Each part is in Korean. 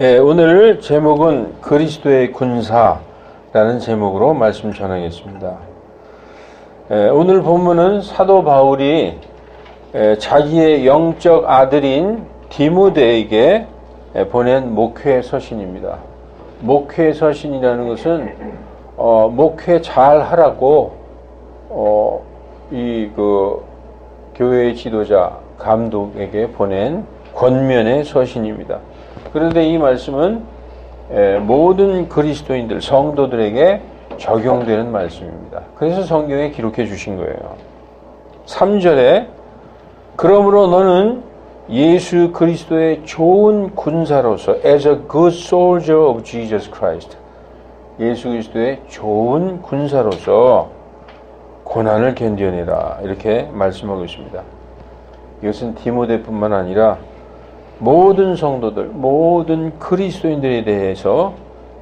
오늘 제목은 그리스도의 군사라는 제목으로 말씀 전하겠습니다. 오늘 본문은 사도 바울이 자기의 영적 아들인 디모데에게 보낸 목회 서신입니다. 목회 서신이라는 것은 목회 잘 하라고 교회의 지도자 감독에게 보낸 권면의 서신입니다. 그런데 이 말씀은 모든 그리스도인들, 성도들에게 적용되는 말씀입니다. 그래서 성경에 기록해 주신 거예요. 3절에 그러므로 너는 예수 그리스도의 좋은 군사로서 as a good soldier of Jesus Christ, 예수 그리스도의 좋은 군사로서 고난을 견뎌내라, 이렇게 말씀하고 있습니다. 이것은 디모데뿐만 아니라 모든 성도들, 모든 그리스도인들에 대해서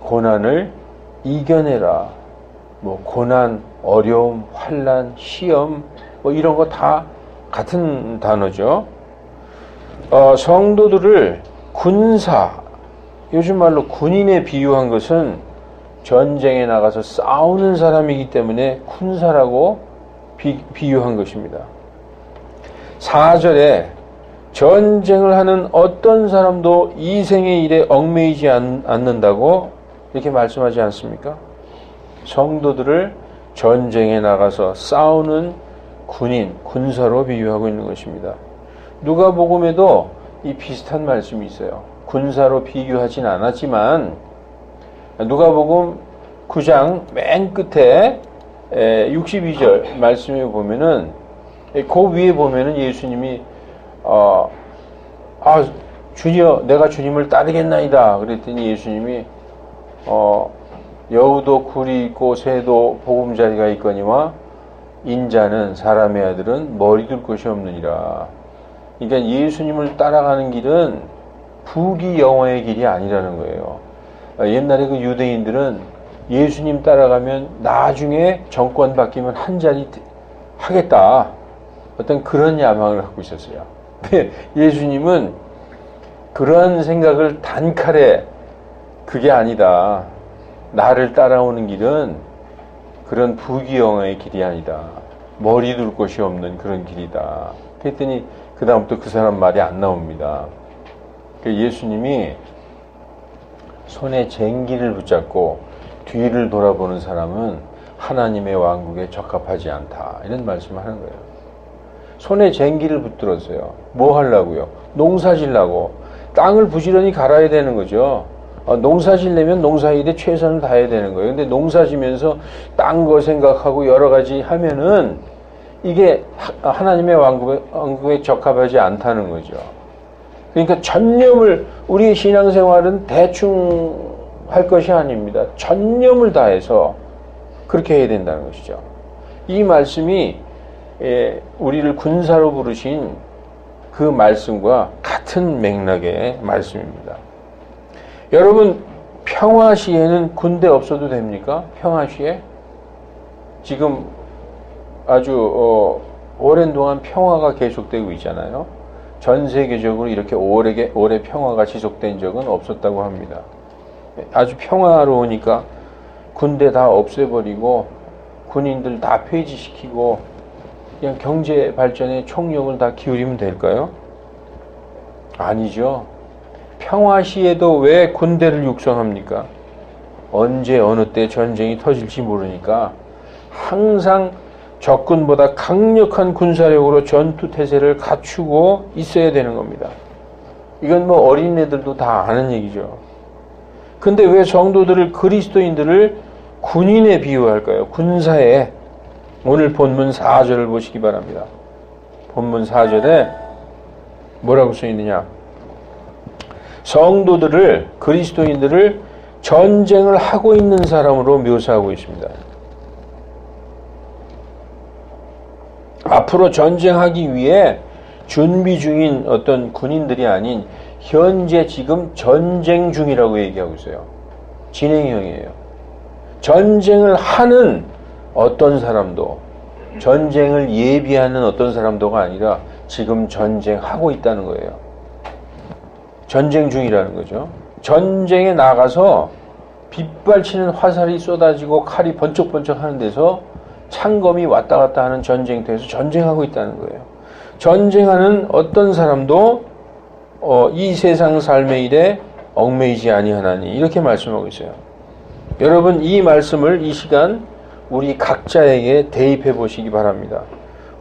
고난을 이겨내라. 고난, 어려움, 환난, 시험, 이런 거 다 같은 단어죠. 성도들을 군사, 요즘 말로 군인에 비유한 것은 전쟁에 나가서 싸우는 사람이기 때문에 군사라고 비유한 것입니다. 4절에 전쟁을 하는 어떤 사람도 이 생의 일에 얽매이지 않는다고 이렇게 말씀하지 않습니까? 성도들을 전쟁에 나가서 싸우는 군인, 군사로 비유하고 있는 것입니다. 누가복음에도 이 비슷한 말씀이 있어요. 군사로 비교하진 않았지만 누가복음 9장 맨 끝에 62절 말씀에 보면은 그 위에 보면은 예수님이 주여 내가 주님을 따르겠나이다 그랬더니 예수님이 여우도 굴이 있고 새도 보금자리가 있거니와 인자는 사람의 아들은 머리 둘 곳이 없느니라. 그러니까 예수님을 따라가는 길은 부귀영화의 길이 아니라는 거예요. 옛날에 그 유대인들은 예수님 따라가면 나중에 정권 바뀌면 한 자리 하겠다, 어떤 그런 야망을 갖고 있었어요. 근데 예수님은 그런 생각을 단칼에 그게 아니다. 나를 따라오는 길은 그런 부귀영화의 길이 아니다. 머리 둘 곳이 없는 그런 길이다. 그랬더니 그 다음부터 그 사람 말이 안 나옵니다. 예수님이 손에 쟁기를 붙잡고 뒤를 돌아보는 사람은 하나님의 왕국에 적합하지 않다, 이런 말씀을 하는 거예요. 손에 쟁기를 붙들었어요. 뭐 하려고요? 농사 지려고. 땅을 부지런히 갈아야 되는 거죠. 농사 지려면 농사일에 최선을 다해야 되는 거예요. 근데 농사 지면서 딴 거 생각하고 여러 가지 하면은 이게 하나님의 왕국에 적합하지 않다는 거죠. 그러니까 전념을, 우리의 신앙생활은 대충 할 것이 아닙니다. 전념을 다해서 그렇게 해야 된다는 것이죠. 이 말씀이 우리를 군사로 부르신 그 말씀과 같은 맥락의 말씀입니다. 여러분, 평화 시에는 군대 없어도 됩니까? 평화 시에? 지금 아주 오랜 동안 평화가 계속되고 있잖아요. 전 세계적으로 이렇게 오래 평화가 지속된 적은 없었다고 합니다. 아주 평화로우니까 군대 다 없애버리고 군인들 다 폐지시키고 그냥 경제 발전에 총력을 다 기울이면 될까요? 아니죠. 평화 시에도 왜 군대를 육성합니까? 언제 어느 때 전쟁이 터질지 모르니까 항상 적군보다 강력한 군사력으로 전투 태세를 갖추고 있어야 되는 겁니다. 이건 어린애들도 다 아는 얘기죠. 근데 왜 성도들을, 그리스도인들을 군인에 비유할까요? 군사에. 오늘 본문 4절을 보시기 바랍니다. 본문 4절에 뭐라고 써있느냐? 성도들을, 그리스도인들을 전쟁을 하고 있는 사람으로 묘사하고 있습니다. 앞으로 전쟁하기 위해 준비 중인 어떤 군인들이 아닌 현재 지금 전쟁 중이라고 얘기하고 있어요. 진행형이에요. 전쟁을 하는 어떤 사람도, 전쟁을 예비하는 어떤 사람도가 아니라 지금 전쟁하고 있다는 거예요. 전쟁 중이라는 거죠. 전쟁에 나가서 빗발치는 화살이 쏟아지고 칼이 번쩍번쩍 하는 데서 창검이 왔다 갔다 하는 전쟁터에서 전쟁하고 있다는 거예요. 전쟁하는 어떤 사람도 이 세상 삶의 일에 얽매이지 아니하나니 이렇게 말씀하고 있어요. 여러분 이 말씀을 이 시간 우리 각자에게 대입해 보시기 바랍니다.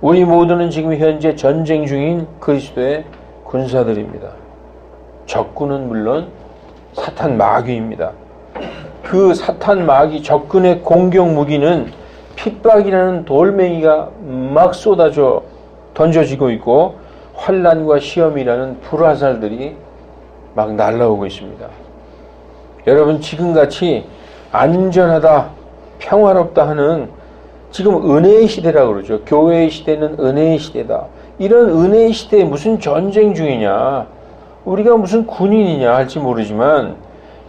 우리 모두는 지금 현재 전쟁 중인 그리스도의 군사들입니다. 적군은 물론 사탄 마귀입니다. 그 사탄 마귀 적군의 공격 무기는 핍박이라는 돌멩이가 막 쏟아져 던져지고 있고 환난과 시험이라는 불화살들이 막 날아오고 있습니다. 여러분 지금같이 안전하다, 평화롭다 하는 지금 은혜의 시대라고 그러죠. 교회의 시대는 은혜의 시대다. 이런 은혜의 시대에 무슨 전쟁 중이냐, 우리가 무슨 군인이냐 할지 모르지만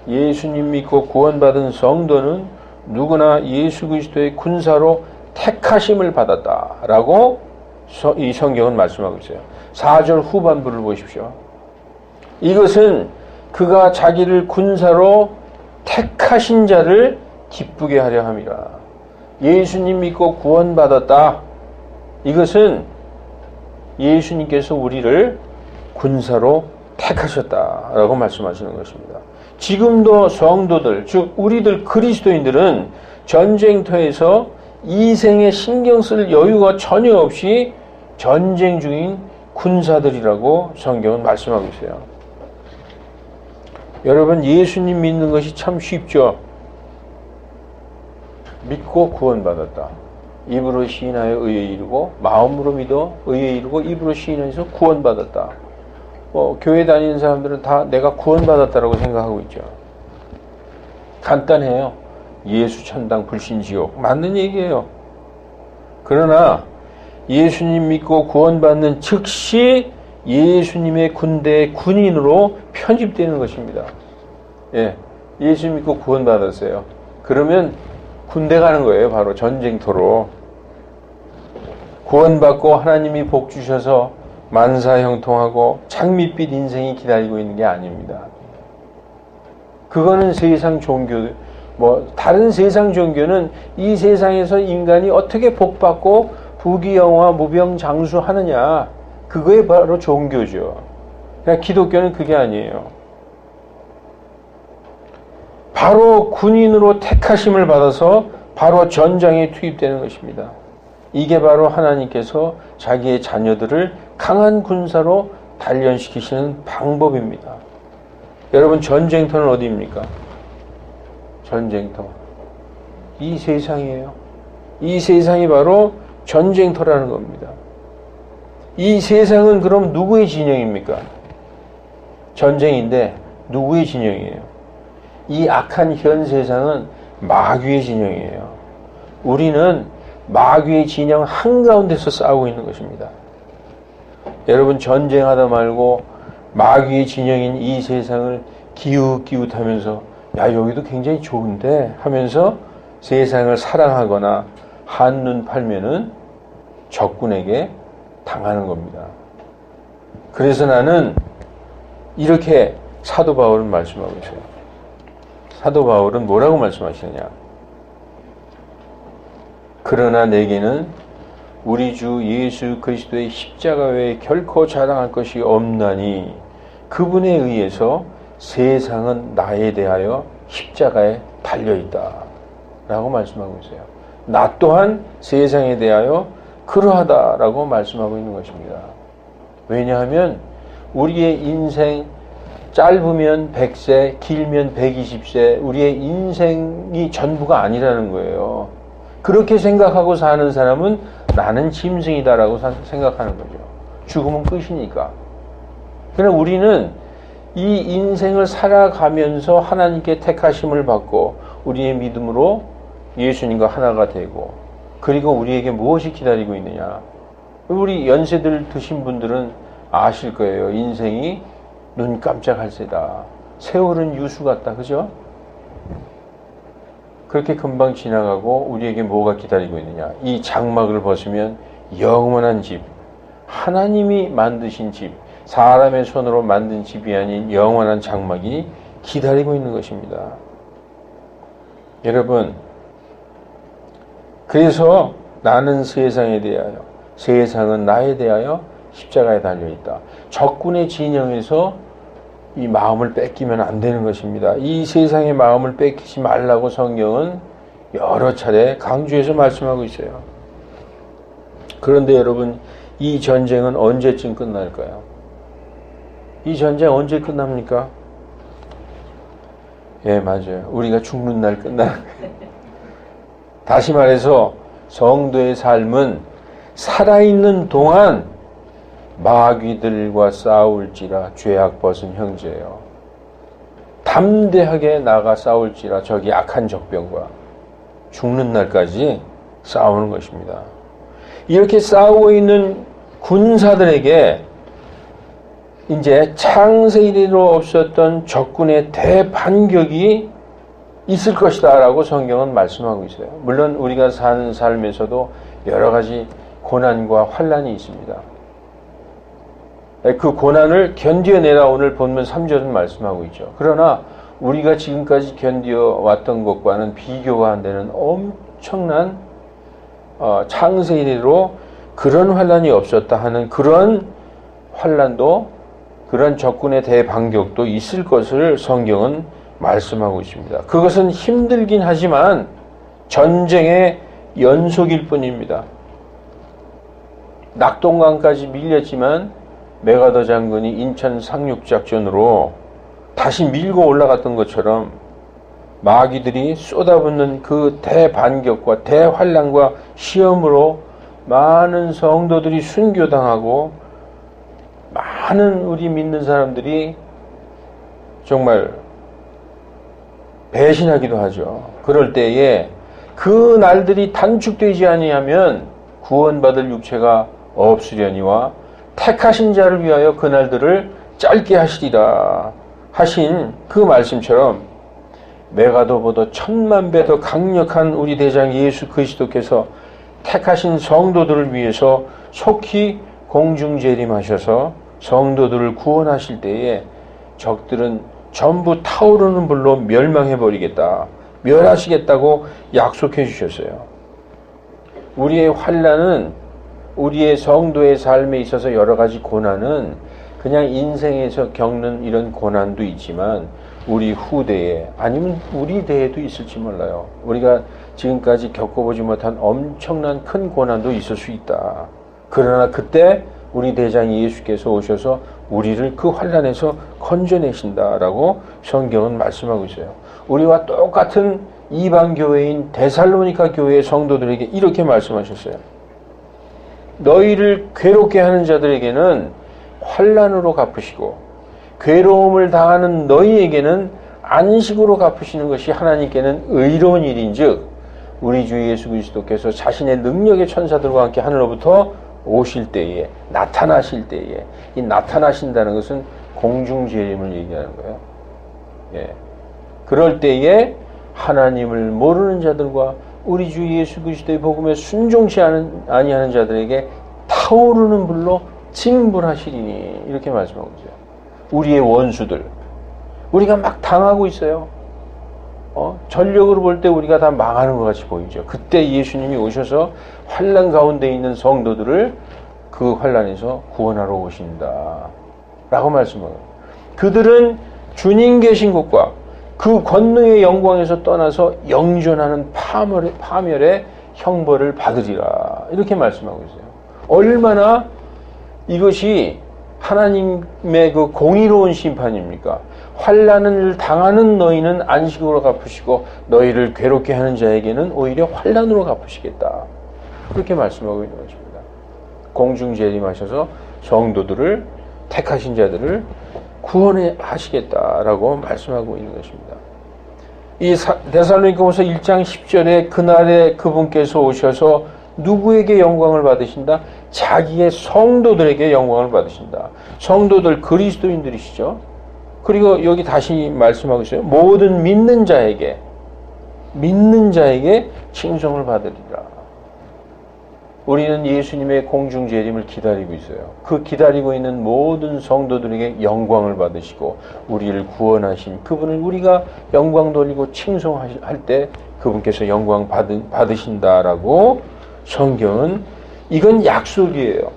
예수님 믿고 구원받은 성도는 누구나 예수 그리스도의 군사로 택하심을 받았다라고 이 성경은 말씀하고 있어요. 4절 후반부를 보십시오. 이것은 그가 자기를 군사로 택하신 자를 기쁘게 하려 함이라. 예수님 믿고 구원받았다. 이것은 예수님께서 우리를 군사로 택하셨다라고 말씀하시는 것입니다. 지금도 성도들, 즉 우리들 그리스도인들은 전쟁터에서 이 생에 신경 쓸 여유가 전혀 없이 전쟁 중인 군사들이라고 성경은 말씀하고 있어요. 여러분 예수님 믿는 것이 참 쉽죠. 믿고 구원받았다. 입으로 시인하여 의에 이르고 마음으로 믿어 의에 이르고 입으로 시인해서 구원받았다. 교회 다니는 사람들은 다 내가 구원받았다라고 생각하고 있죠. 간단해요. 예수 천당 불신 지옥 맞는 얘기예요. 그러나 예수님 믿고 구원받는 즉시 예수님의 군대의 군인으로 편집되는 것입니다. 예, 예수 믿고 구원받았어요. 그러면 군대 가는 거예요. 바로 전쟁터로. 구원받고 하나님이 복 주셔서 만사형통하고 장밋빛 인생이 기다리고 있는 게 아닙니다. 그거는 세상 종교, 다른 세상 종교는 이 세상에서 인간이 어떻게 복받고 부귀영화 무병장수하느냐, 그거에 바로 종교죠. 그러니까 기독교는 그게 아니에요. 바로 군인으로 택하심을 받아서 바로 전장에 투입되는 것입니다. 이게 바로 하나님께서 자기의 자녀들을 강한 군사로 단련시키시는 방법입니다. 여러분 전쟁터는 어디입니까? 전쟁터. 이 세상이에요. 이 세상이 바로 전쟁터라는 겁니다. 이 세상은 그럼 누구의 진영입니까? 전쟁인데 누구의 진영이에요? 이 악한 현 세상은 마귀의 진영이에요. 우리는 마귀의 진영 한가운데서 싸우고 있는 것입니다. 여러분 전쟁하다 말고 마귀의 진영인 이 세상을 기웃기웃하면서 야 여기도 굉장히 좋은데 하면서 세상을 사랑하거나 한눈 팔면은 적군에게 당하는 겁니다. 그래서 나는 이렇게 사도 바울은 말씀하고 있어요. 사도 바울은 뭐라고 말씀하시느냐? 그러나 내게는 우리 주 예수 그리스도의 십자가 외에 결코 자랑할 것이 없나니 그분에 의해서 세상은 나에 대하여 십자가에 달려있다 라고 말씀하고 있어요. 나 또한 세상에 대하여 그러하다라고 말씀하고 있는 것입니다. 왜냐하면 우리의 인생 짧으면 100세, 길면 120세, 우리의 인생이 전부가 아니라는 거예요. 그렇게 생각하고 사는 사람은 나는 짐승이다라고 생각하는 거죠. 죽으면 끝이니까. 그러나 우리는 이 인생을 살아가면서 하나님께 택하심을 받고 우리의 믿음으로 예수님과 하나가 되고 그리고 우리에게 무엇이 기다리고 있느냐. 우리 연세들 드신 분들은 아실 거예요. 인생이 눈 깜짝할 새다. 세월은 유수 같다. 그죠? 그렇게 금방 지나가고 우리에게 뭐가 기다리고 있느냐. 이 장막을 벗으면 영원한 집, 하나님이 만드신 집, 사람의 손으로 만든 집이 아닌 영원한 장막이 기다리고 있는 것입니다. 여러분, 그래서 나는 세상에 대하여, 세상은 나에 대하여 십자가에 달려있다. 적군의 진영에서 이 마음을 뺏기면 안 되는 것입니다. 이 세상의 마음을 뺏기지 말라고 성경은 여러 차례 강조해서 말씀하고 있어요. 그런데 여러분, 이 전쟁은 언제쯤 끝날까요? 이 전쟁 언제 끝납니까? 예, 맞아요. 우리가 죽는 날 끝나는 거예요. 다시 말해서 성도의 삶은 살아있는 동안 마귀들과 싸울지라 죄악 벗은 형제예요. 담대하게 나가 싸울지라 저기 악한 적병과 죽는 날까지 싸우는 것입니다. 이렇게 싸우고 있는 군사들에게 이제 창세 이래로 없었던 적군의 대반격이 있을 것이다 라고 성경은 말씀하고 있어요. 물론 우리가 사는 삶에서도 여러 가지 고난과 환난이 있습니다. 그 고난을 견뎌내라 오늘 본문 3절은 말씀하고 있죠. 그러나 우리가 지금까지 견뎌왔던 것과는 비교가 안 되는 엄청난 창세 이래로 그런 환난이 없었다 하는 그런 환난도, 그런 적군의 대반격도 있을 것을 성경은 말씀하고 있습니다. 그것은 힘들긴 하지만 전쟁의 연속일 뿐입니다. 낙동강까지 밀렸지만 메가더 장군이 인천 상륙작전으로 다시 밀고 올라갔던 것처럼 마귀들이 쏟아붓는 그 대반격과 대환란과 시험으로 많은 성도들이 순교당하고 많은 우리 믿는 사람들이 정말 배신하기도 하죠. 그럴 때에 그 날들이 단축되지 아니하면 구원받을 육체가 없으려니와 택하신 자를 위하여 그 날들을 짧게 하시리라 하신 그 말씀처럼 메가더보다 1000만 배 더 강력한 우리 대장 예수 그리스도께서 택하신 성도들을 위해서 속히 공중재림하셔서 성도들을 구원하실 때에 적들은 전부 타오르는 불로 멸망해버리겠다, 멸하시겠다고 약속해 주셨어요. 우리의 환난은, 우리의 성도의 삶에 있어서 여러 가지 고난은 그냥 인생에서 겪는 이런 고난도 있지만 우리 후대에, 아니면 우리 대에도 있을지 몰라요. 우리가 지금까지 겪어보지 못한 엄청난 큰 고난도 있을 수 있다. 그러나 그때 우리 대장 예수께서 오셔서 우리를 그 환난에서 건져내신다라고 성경은 말씀하고 있어요. 우리와 똑같은 이방 교회인 데살로니가 교회의 성도들에게 이렇게 말씀하셨어요. 너희를 괴롭게 하는 자들에게는 환난으로 갚으시고 괴로움을 당하는 너희에게는 안식으로 갚으시는 것이 하나님께는 의로운 일인즉 우리 주 예수 그리스도께서 자신의 능력의 천사들과 함께 하늘로부터 오실 때에, 나타나실 때에, 이 나타나신다는 것은 공중재림을 얘기하는 거예요. 예. 그럴 때에 하나님을 모르는 자들과 우리 주 예수 그리스도의 복음에 순종치 아니하는 자들에게 타오르는 불로 징벌하시리니, 이렇게 말씀하고 있어요. 우리의 원수들, 우리가 막 당하고 있어요. 전력으로 볼 때 우리가 다 망하는 것 같이 보이죠. 그때 예수님이 오셔서 환난 가운데 있는 성도들을 그 환난에서 구원하러 오신다 라고 말씀하고, 그들은 주님 계신 곳과 그 권능의 영광에서 떠나서 영존하는 파멸의 형벌을 받으리라, 이렇게 말씀하고 있어요. 얼마나 이것이 하나님의 그 공의로운 심판입니까? 환난을 당하는 너희는 안식으로 갚으시고 너희를 괴롭게 하는 자에게는 오히려 환난으로 갚으시겠다, 그렇게 말씀하고 있는 것입니다. 공중재림하셔서 성도들을, 택하신 자들을 구원해 하시겠다라고 말씀하고 있는 것입니다. 이 데살로니가후서 1장 10절에 그날에 그분께서 오셔서 누구에게 영광을 받으신다? 자기의 성도들에게 영광을 받으신다. 성도들 그리스도인들이시죠. 그리고 여기 다시 말씀하고 있어요. 모든 믿는 자에게 칭송을 받으리라. 우리는 예수님의 공중 재림을 기다리고 있어요. 그 기다리고 있는 모든 성도들에게 영광을 받으시고 우리를 구원하신 그분을 우리가 영광 돌리고 칭송할 때 그분께서 영광 받으신다라고 성경은 이건 약속이에요.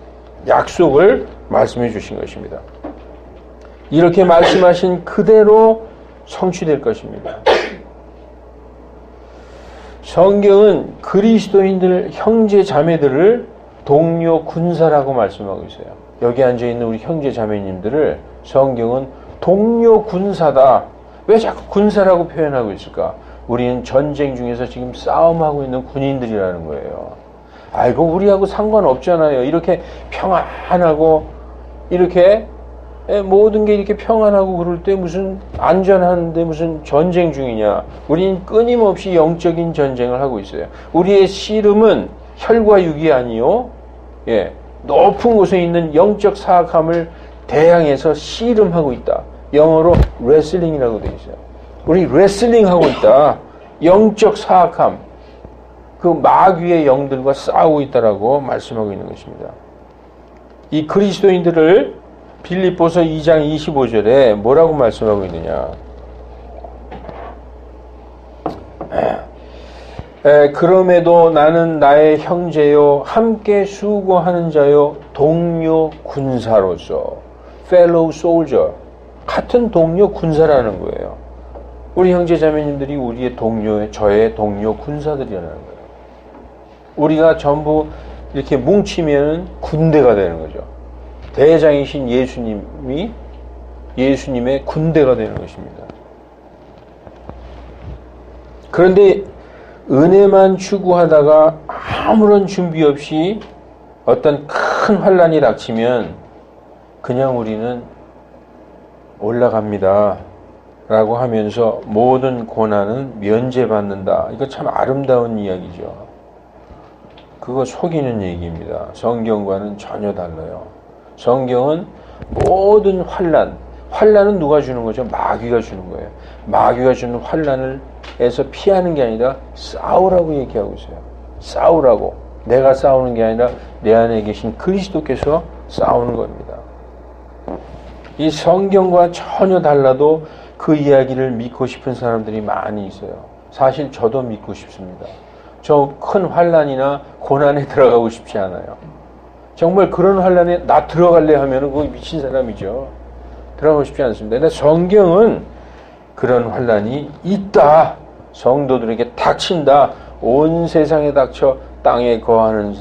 약속을 말씀해 주신 것입니다. 이렇게 말씀하신 그대로 성취될 것입니다. 성경은 그리스도인들 형제 자매들을 동료 군사라고 말씀하고 있어요. 여기 앉아 있는 우리 형제 자매님들을 성경은 동료 군사다. 왜 자꾸 군사라고 표현하고 있을까? 우리는 전쟁 중에서 지금 싸움하고 있는 군인들이라는 거예요. 아이고 우리하고 상관없잖아요. 이렇게 평안하고 이렇게 모든 게 이렇게 평안하고 그럴 때 무슨 안전한데 무슨 전쟁 중이냐. 우리는 끊임없이 영적인 전쟁을 하고 있어요. 우리의 씨름은 혈과 육이 아니요. 높은 곳에 있는 영적 사악함을 대항해서 씨름하고 있다. 영어로 레슬링이라고 되어 있어요. 우리 레슬링하고 있다. 영적 사악함. 그 마귀의 영들과 싸우고 있다라고 말씀하고 있는 것입니다. 이 그리스도인들을 빌립보서 2장 25절에 뭐라고 말씀하고 있느냐. 그럼에도 나는 나의 형제요 함께 수고하는 자요 동료 군사로서 fellow soldier 같은 동료 군사라는 거예요. 우리 형제 자매님들이 우리의 동료, 저의 동료 군사들이라는 거예요. 우리가 전부 이렇게 뭉치면 군대가 되는 거죠. 대장이신 예수님이 예수님의 군대가 되는 것입니다. 그런데 은혜만 추구하다가 아무런 준비 없이 어떤 큰 환난이 닥치면 그냥 우리는 올라갑니다 라고 하면서 모든 고난은 면제받는다. 이거 참 아름다운 이야기죠. 그거 속이는 얘기입니다. 성경과는 전혀 달라요. 성경은 모든 환난은 누가 주는 거죠? 마귀가 주는 거예요. 마귀가 주는 환난에서 피하는 게 아니라 싸우라고 얘기하고 있어요. 싸우라고. 내가 싸우는 게 아니라 내 안에 계신 그리스도께서 싸우는 겁니다. 이 성경과 전혀 달라도 그 이야기를 믿고 싶은 사람들이 많이 있어요. 사실 저도 믿고 싶습니다. 저 큰 환난이나 고난에 들어가고 싶지 않아요. 정말 그런 환난에 나 들어갈래 하면은 그거 미친 사람이죠. 들어가고 싶지 않습니다. 근데 성경은 그런 환난이 있다. 성도들에게 닥친다. 온 세상에 닥쳐 땅에 거하는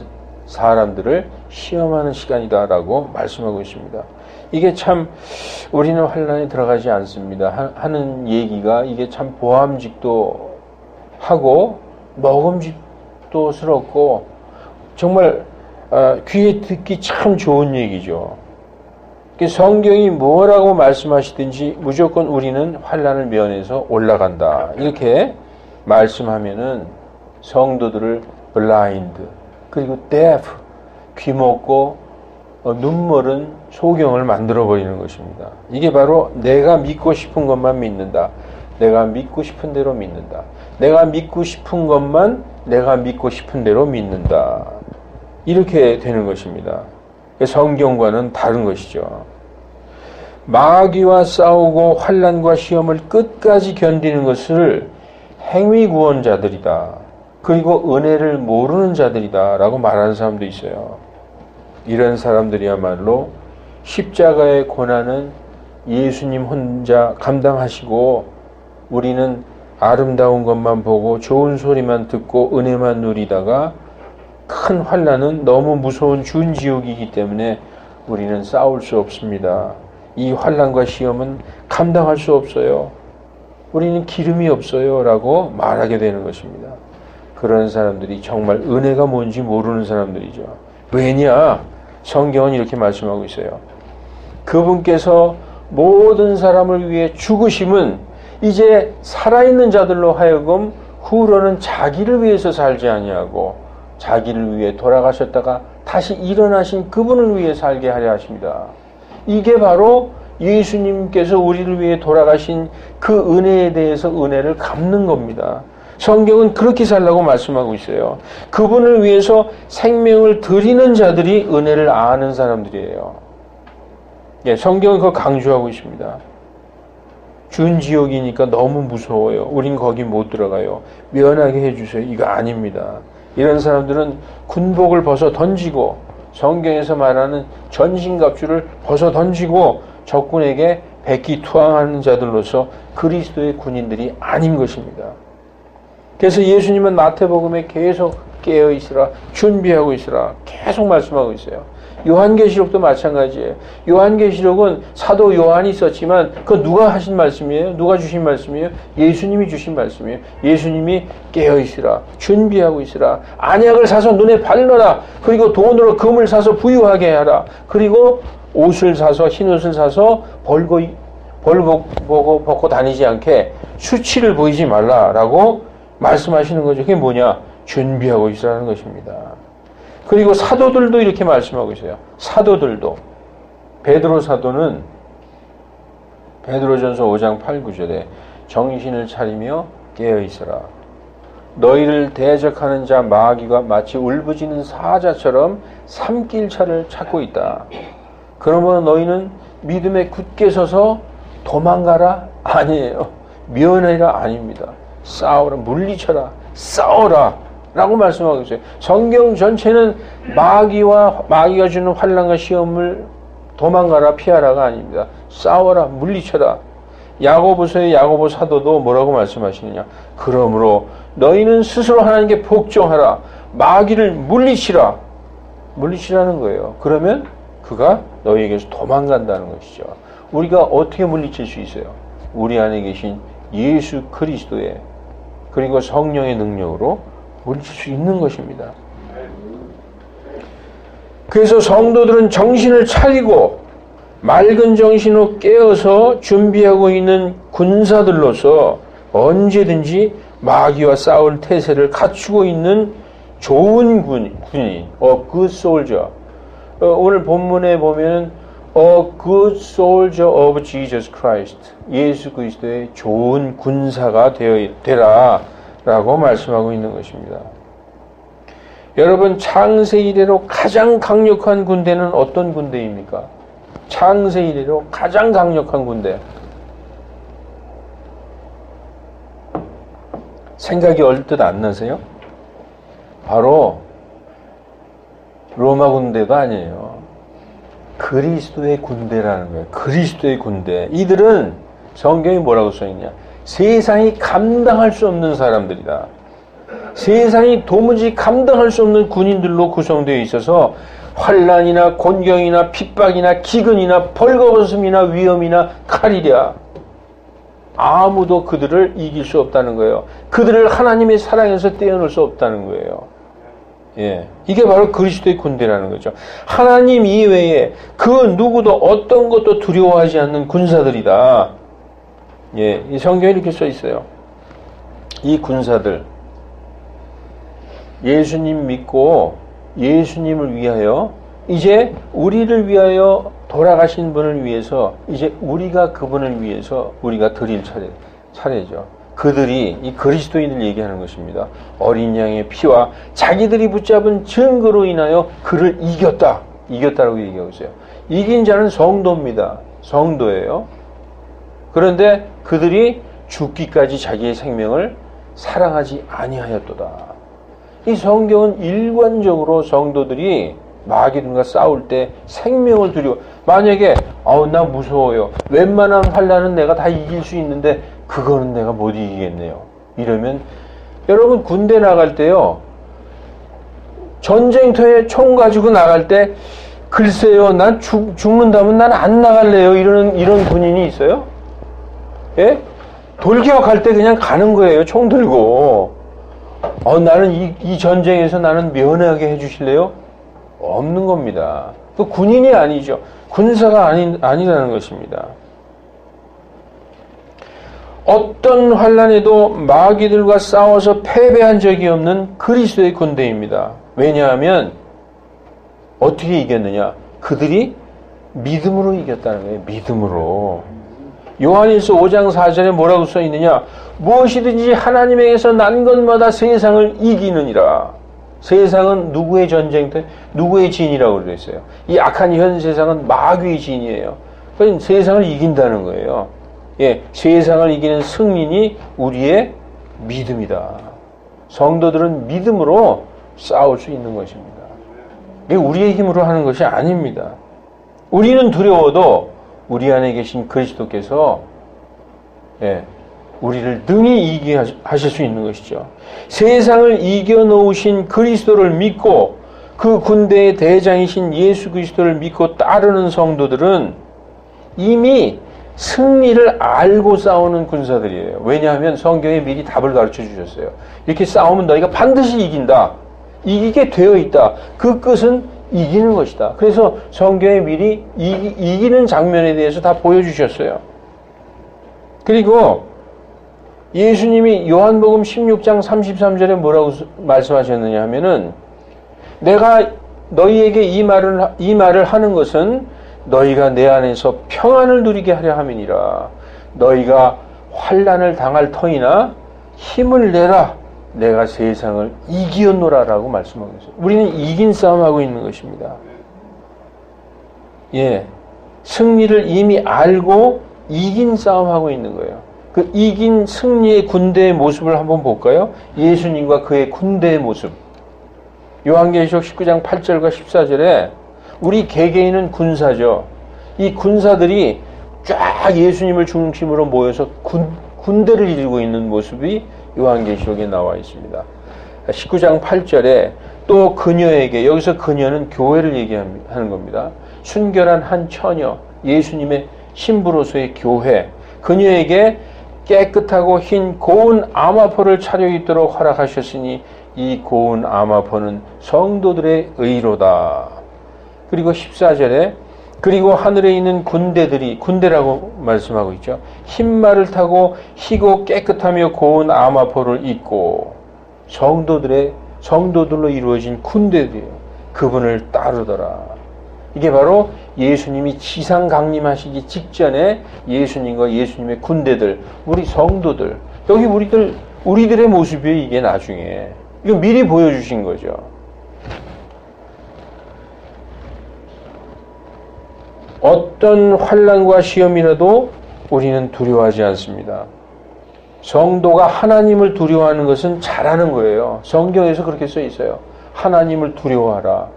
사람들을 시험하는 시간이다라고 말씀하고 있습니다. 이게 참 우리는 환난에 들어가지 않습니다. 하는 얘기가 이게 참 보암직도 하고 먹음직도 스럽고 정말 귀에 듣기 참 좋은 얘기죠. 성경이 뭐라고 말씀하시든지 무조건 우리는 환난을 면해서 올라간다. 이렇게 말씀하면은 성도들을 blind 그리고 deaf 귀 먹고 눈멀은 소경을 만들어 버리는 것입니다. 이게 바로 내가 믿고 싶은 것만 믿는다. 내가 믿고 싶은 대로 믿는다. 내가 믿고 싶은 것만 내가 믿고 싶은 대로 믿는다. 이렇게 되는 것입니다. 성경과는 다른 것이죠. 마귀와 싸우고 환난과 시험을 끝까지 견디는 것을 행위구원자들이다. 그리고 은혜를 모르는 자들이다 라고 말하는 사람도 있어요. 이런 사람들이야말로 십자가의 고난은 예수님 혼자 감당하시고 우리는 아름다운 것만 보고 좋은 소리만 듣고 은혜만 누리다가 큰 환난은 너무 무서운 준지옥이기 때문에 우리는 싸울 수 없습니다. 이 환난과 시험은 감당할 수 없어요. 우리는 기름이 없어요 라고 말하게 되는 것입니다. 그런 사람들이 정말 은혜가 뭔지 모르는 사람들이죠. 왜냐? 성경은 이렇게 말씀하고 있어요. 그분께서 모든 사람을 위해 죽으심은 이제 살아있는 자들로 하여금 후로는 자기를 위해서 살지 아니하고 자기를 위해 돌아가셨다가 다시 일어나신 그분을 위해 살게 하려 하십니다. 이게 바로 예수님께서 우리를 위해 돌아가신 그 은혜에 대해서 은혜를 갚는 겁니다. 성경은 그렇게 살라고 말씀하고 있어요. 그분을 위해서 생명을 드리는 자들이 은혜를 아는 사람들이에요. 예, 성경은 그거 강조하고 있습니다. 준지옥이니까 너무 무서워요. 우린 거기 못 들어가요. 면하게 해주세요. 이거 아닙니다. 이런 사람들은 군복을 벗어 던지고 성경에서 말하는 전신갑주를 벗어 던지고 적군에게 백기투항하는 자들로서 그리스도의 군인들이 아닌 것입니다. 그래서 예수님은 마태복음에 계속 깨어있으라, 준비하고 있으라 계속 말씀하고 있어요. 요한계시록도 마찬가지예요. 요한계시록은 사도 요한이 썼지만 그거 누가 하신 말씀이에요? 누가 주신 말씀이에요? 예수님이 주신 말씀이에요. 예수님이 깨어있으라, 준비하고 있으라, 언약을 사서 눈에 바르라, 그리고 돈으로 금을 사서 부유하게 하라, 그리고 옷을 사서 흰옷을 사서 벗고 다니지 않게 수치를 보이지 말라라고 말씀하시는 거죠. 그게 뭐냐? 준비하고 있으라는 것입니다. 그리고 사도들도 이렇게 말씀하고 있어요. 사도들도. 베드로 사도는 베드로전서 5장 8, 9절에 정신을 차리며 깨어있어라. 너희를 대적하는 자 마귀가 마치 울부짖는 사자처럼 삼킬 차를 찾고 있다. 그러면 너희는 믿음에 굳게 서서 도망가라? 아니에요. 면하리라? 아닙니다. 싸워라, 물리쳐라, 싸워라 라고 말씀하고 있어요. 성경 전체는 마귀가 주는 환난과 시험을 도망가라, 피하라가 아닙니다. 싸워라, 물리쳐라. 야고보서의 야고보 사도도 뭐라고 말씀하시느냐? 그러므로 너희는 스스로 하나님께 복종하라, 마귀를 물리치라. 물리치라는 거예요. 그러면 그가 너희에게서 도망간다는 것이죠. 우리가 어떻게 물리칠 수 있어요? 우리 안에 계신 예수 그리스도의 그리고 성령의 능력으로 물리칠 수 있는 것입니다. 그래서 성도들은 정신을 차리고 맑은 정신으로 깨어서 준비하고 있는 군사들로서 언제든지 마귀와 싸울 태세를 갖추고 있는 좋은 군인, a good soldier. 오늘 본문에 보면 a good soldier of Jesus Christ. 예수 그리스도의 좋은 군사가 되라 라고 말씀하고 있는 것입니다. 여러분, 창세 이래로 가장 강력한 군대는 어떤 군대입니까? 창세 이래로 가장 강력한 군대. 생각이 얼뜻 안 나세요? 바로 로마 군대가 아니에요. 그리스도의 군대라는 거예요. 그리스도의 군대. 이들은 성경이 뭐라고 써있냐? 세상이 감당할 수 없는 사람들이다. 세상이 도무지 감당할 수 없는 군인들로 구성되어 있어서 환난이나 곤경이나 핍박이나 기근이나 벌거벗음이나 위험이나 칼이랴 아무도 그들을 이길 수 없다는 거예요. 그들을 하나님의 사랑에서 떼어놓을 수 없다는 거예요. 예, 이게 바로 그리스도의 군대라는 거죠. 하나님 이외에 그 누구도 어떤 것도 두려워하지 않는 군사들이다. 예, 이 성경에 이렇게 써 있어요. 이 군사들 예수님 믿고 예수님을 위하여 이제 우리를 위하여 돌아가신 분을 위해서 이제 우리가 그분을 위해서 우리가 드릴 차례죠. 그들이 이 그리스도인을 얘기하는 것입니다. 어린 양의 피와 자기들이 붙잡은 증거로 인하여 그를 이겼다라고 얘기하고 있어요. 이긴 자는 성도입니다. 성도예요. 그런데 그들이 죽기까지 자기의 생명을 사랑하지 아니하였도다. 이 성경은 일관적으로 성도들이 마귀들과 싸울 때 생명을 두려워. 만약에 나 무서워요. 웬만한 환난은 내가 다 이길 수 있는데 그거는 내가 못 이기겠네요. 이러면 여러분 군대 나갈 때요. 전쟁터에 총 가지고 나갈 때 글쎄요. 난 죽는다면 난 안 나갈래요. 이런 군인이 있어요? 예? 돌격할 때 그냥 가는 거예요. 총 들고. 나는 이 전쟁에서 나는 면하게 해주실래요? 없는 겁니다. 그 군인이 아니죠. 군사가 아니라는 것입니다. 어떤 환난에도 마귀들과 싸워서 패배한 적이 없는 그리스도의 군대입니다. 왜냐하면 어떻게 이겼느냐? 그들이 믿음으로 이겼다는 거예요. 믿음으로. 요한일서 5장 4절에 뭐라고 써 있느냐? 무엇이든지 하나님에게서 난 것마다 세상을 이기느니라. 세상은 누구의 전쟁터, 누구의 진이라고 그랬어요. 이 악한 현 세상은 마귀의 진이에요. 그러니까 세상을 이긴다는 거예요. 예, 세상을 이기는 승리니 우리의 믿음이다. 성도들은 믿음으로 싸울 수 있는 것입니다. 이게 우리의 힘으로 하는 것이 아닙니다. 우리는 두려워도 우리 안에 계신 그리스도께서 우리를 능히 이기게 하실 수 있는 것이죠. 세상을 이겨놓으신 그리스도를 믿고 그 군대의 대장이신 예수 그리스도를 믿고 따르는 성도들은 이미 승리를 알고 싸우는 군사들이에요. 왜냐하면 성경에 미리 답을 가르쳐 주셨어요. 이렇게 싸우면 너희가 반드시 이긴다. 이기게 되어 있다. 그 끝은 이기는 것이다. 그래서 성경에 미리 이기는 장면에 대해서 다 보여주셨어요. 그리고 예수님이 요한복음 16장 33절에 뭐라고 말씀하셨느냐 하면은 내가 너희에게 이 말을 하는 것은 너희가 내 안에서 평안을 누리게 하려 함이니라. 너희가 환난을 당할 터이나 힘을 내라. 내가 세상을 이기었노라라고 말씀하고 있어요. 우리는 이긴 싸움하고 있는 것입니다. 예, 승리를 이미 알고 이긴 싸움하고 있는 거예요. 그 이긴 승리의 군대의 모습을 한번 볼까요? 예수님과 그의 군대의 모습. 요한계시록 19장 8절과 14절에 우리 개개인은 군사죠. 이 군사들이 쫙 예수님을 중심으로 모여서 군대를 이루고 있는 모습이 요한계시록에 나와 있습니다. 19장 8절에 또 그녀에게, 여기서 그녀는 교회를 얘기하는 겁니다. 순결한 한 처녀, 예수님의 신부로서의 교회, 그녀에게 깨끗하고 흰 고운 암화포를 차려 입도록 허락하셨으니 이 고운 암화포는 성도들의 의로다. 그리고 14절에 그리고 하늘에 있는 군대라고 말씀하고 있죠. 흰 말을 타고 희고 깨끗하며 고운 암화포를 입고 성도들로 이루어진 군대들이에요. 그분을 따르더라. 이게 바로 예수님이 지상 강림하시기 직전에 예수님과 예수님의 군대들, 우리 성도들, 여기 우리들의 모습이 이게 나중에 이거 미리 보여주신 거죠. 어떤 환난과 시험이라도 우리는 두려워하지 않습니다. 성도가 하나님을 두려워하는 것은 잘하는 거예요. 성경에서 그렇게 써 있어요. 하나님을 두려워하라.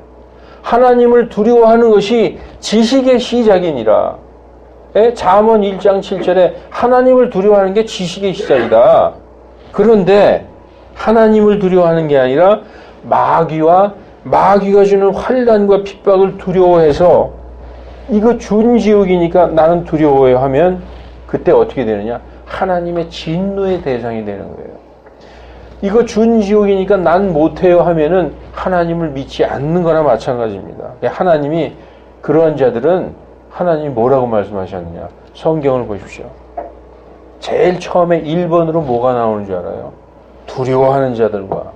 하나님을 두려워하는 것이 지식의 시작이니라. 잠언 1장 7절에 하나님을 두려워하는 게 지식의 시작이다. 그런데 하나님을 두려워하는 게 아니라 마귀가 주는 환난과 핍박을 두려워해서 이거 준지옥이니까 나는 두려워해요 하면 그때 어떻게 되느냐? 하나님의 진노의 대상이 되는 거예요. 이거 준지옥이니까 난 못해요 하면은 하나님을 믿지 않는 거나 마찬가지입니다. 하나님이 그러한 자들은 하나님이 뭐라고 말씀하셨느냐? 성경을 보십시오. 제일 처음에 1번으로 뭐가 나오는 줄 알아요? 두려워하는 자들과.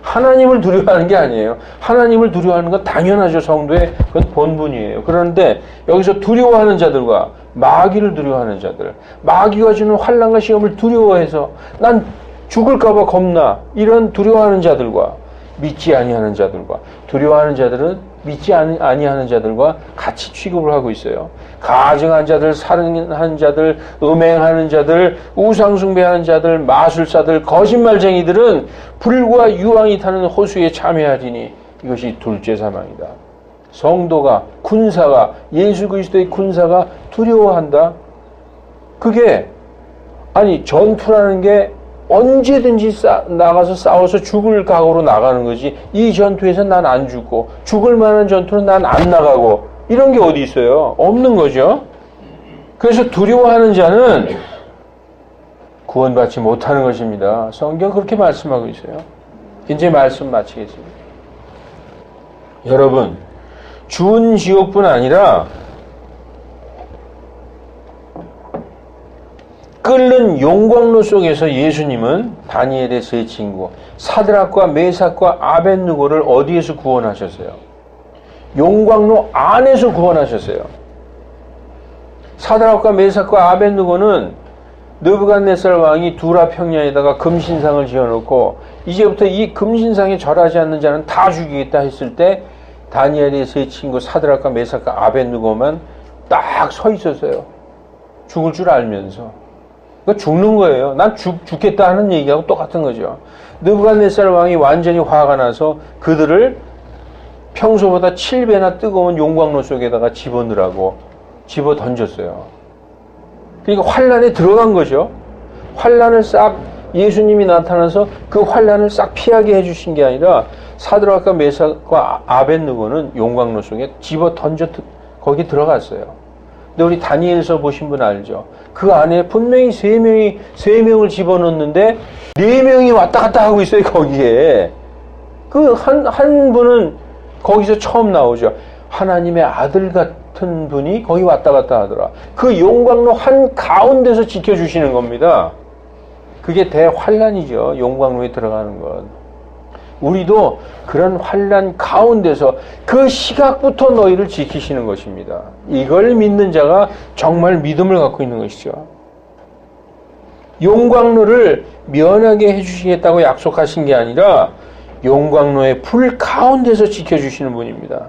하나님을 두려워하는 게 아니에요. 하나님을 두려워하는 건 당연하죠. 성도의 그건 본분이에요. 그런데 여기서 두려워하는 자들과 마귀를 두려워하는 자들, 마귀가 주는 환난과 시험을 두려워해서 난 죽을까 봐 겁나, 이런 두려워하는 자들과 믿지 아니하는 자들과, 두려워하는 자들은 믿지 아니하는 자들과 같이 취급을 하고 있어요. 가증한 자들, 살인하는 자들, 음행하는 자들, 우상숭배하는 자들, 마술사들, 거짓말쟁이들은 불과 유황이 타는 호수에 참여하리니 이것이 둘째 사망이다. 성도가, 군사가, 예수 그리스도의 군사가 두려워한다. 그게 전투라는 게 언제든지 나가서 싸워서 죽을 각오로 나가는 거지, 이 전투에서 난 안 죽고 죽을 만한 전투는 난 안 나가고 이런 게 어디 있어요? 없는 거죠. 그래서 두려워하는 자는 구원받지 못하는 것입니다. 성경 그렇게 말씀하고 있어요. 이제 말씀 마치겠습니다. 여러분, 준 지옥뿐 아니라 끓는 용광로 속에서 예수님은 다니엘의 세 친구 사드락과 메삭과 아벳느고를 어디에서 구원하셨어요? 용광로 안에서 구원하셨어요. 사드락과 메삭과 아벳느고는 느부갓네살 왕이 두라 평야에다가 금신상을 지어놓고 이제부터 이 금신상에 절하지 않는 자는 다 죽이겠다 했을 때 다니엘의 세 친구 사드락과 메삭과 아벳느고만 딱 서 있었어요. 죽을 줄 알면서. 그러니까 죽는 거예요. 난 죽겠다 하는 얘기하고 똑같은 거죠. 느부갓네살 왕이 완전히 화가 나서 그들을 평소보다 7배나 뜨거운 용광로 속에다가 집어넣으라고 집어 던졌어요. 그러니까 환란에 들어간 거죠. 환란을 싹 예수님이 나타나서 그 환란을 싹 피하게 해주신 게 아니라 사드락과 메삭과 아벳느고는 용광로 속에 집어 던져 거기 들어갔어요. 근데 우리 다니엘서 보신 분 알죠? 그 안에 분명히 세 명을 집어넣는데 4명이 왔다 갔다 하고 있어요, 거기에. 그 한 분은 거기서 처음 나오죠. 하나님의 아들 같은 분이 거기 왔다 갔다 하더라. 그 용광로 한 가운데서 지켜주시는 겁니다. 그게 대환란이죠. 용광로에 들어가는 것. 우리도 그런 환란 가운데서 그 시각부터 너희를 지키시는 것입니다. 이걸 믿는 자가 정말 믿음을 갖고 있는 것이죠. 용광로를 면하게 해주시겠다고 약속하신 게 아니라 용광로의 불 가운데서 지켜주시는 분입니다.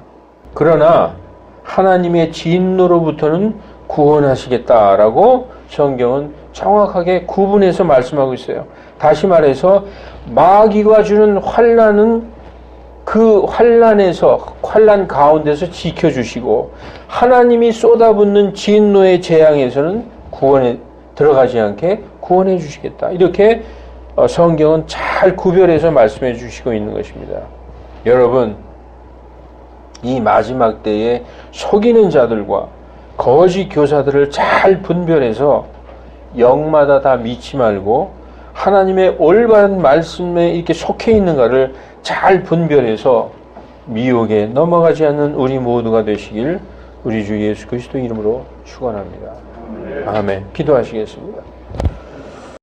그러나 하나님의 진노로부터는 구원하시겠다라고 성경은 정확하게 구분해서 말씀하고 있어요. 다시 말해서 마귀가 주는 환란은 그 환란 가운데서 지켜주시고 하나님이 쏟아붓는 진노의 재앙에서는 구원에 들어가지 않게 구원해 주시겠다. 이렇게 성경은 잘 구별해서 말씀해 주시고 있는 것입니다. 여러분, 이 마지막 때에 속이는 자들과 거짓 교사들을 잘 분별해서 영마다 다 믿지 말고 하나님의 올바른 말씀에 이렇게 속해 있는가를 잘 분별해서 미혹에 넘어가지 않는 우리 모두가 되시길 우리 주 예수 그리스도 이름으로 축원합니다. 아멘. 기도하시겠습니다.